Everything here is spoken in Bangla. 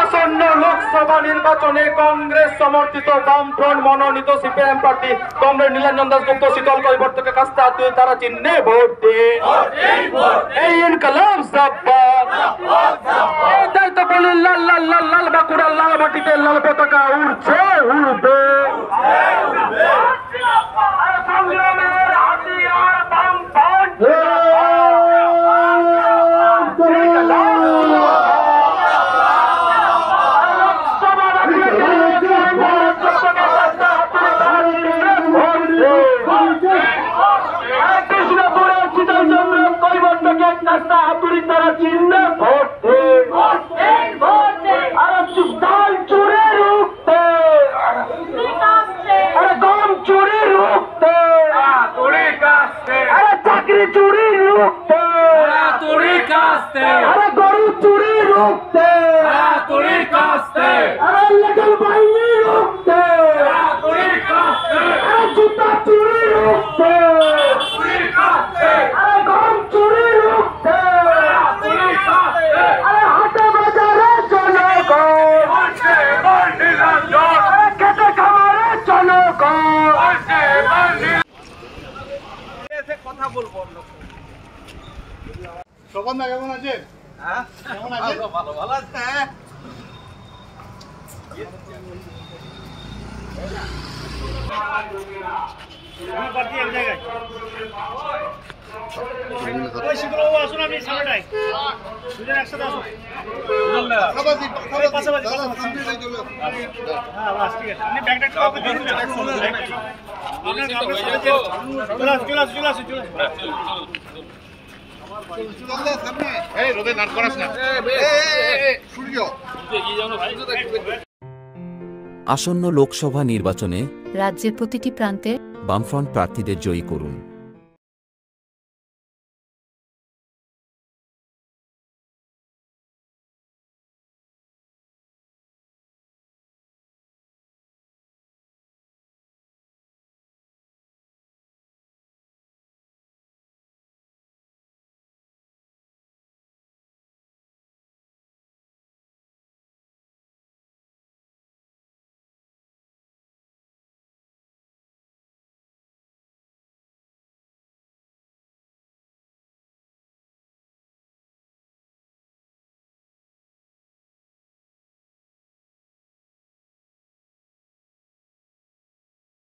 আসন্ন লোকসভা নির্বাচনে কংগ্রেস সমর্থিত বামফ্রন্ট মনোনীত সিপিএম প্রার্থী কমরেড নীলাঞ্জন দাশগুপ্ত শীতল কৈবর্তকে কাস্তে হাতে তারা চিহ্নে ভোট দিন। এই ইনকলাব জিন্দাবাদ। তাই তো বলি লাল লাল লাল লাল বাঁকুড়ার লাল মাটিতে লাল পতাকা উড়ছে উড়বে। সংগ্রামের হাতিয়ার বামফ্রন্ট। চাকরি চুরি রুখতে, গরু চুরি রুখতে, লেখাল বাহিনী রুখতে, জুতা চুরি রুখতে, গম চুরি রুখতে, হাটে বাজারে জনগণ, খেতে খামারে জনগণ। কথা বলবো শোভন দা কেমন আছেন? কেমন আছেন? ভালো ভালো আছে। আসন্ন লোকসভা নির্বাচনে রাজ্যের প্রতিটি প্রান্তে বামফ্রন্ট প্রার্থীদের জয়ী করুন।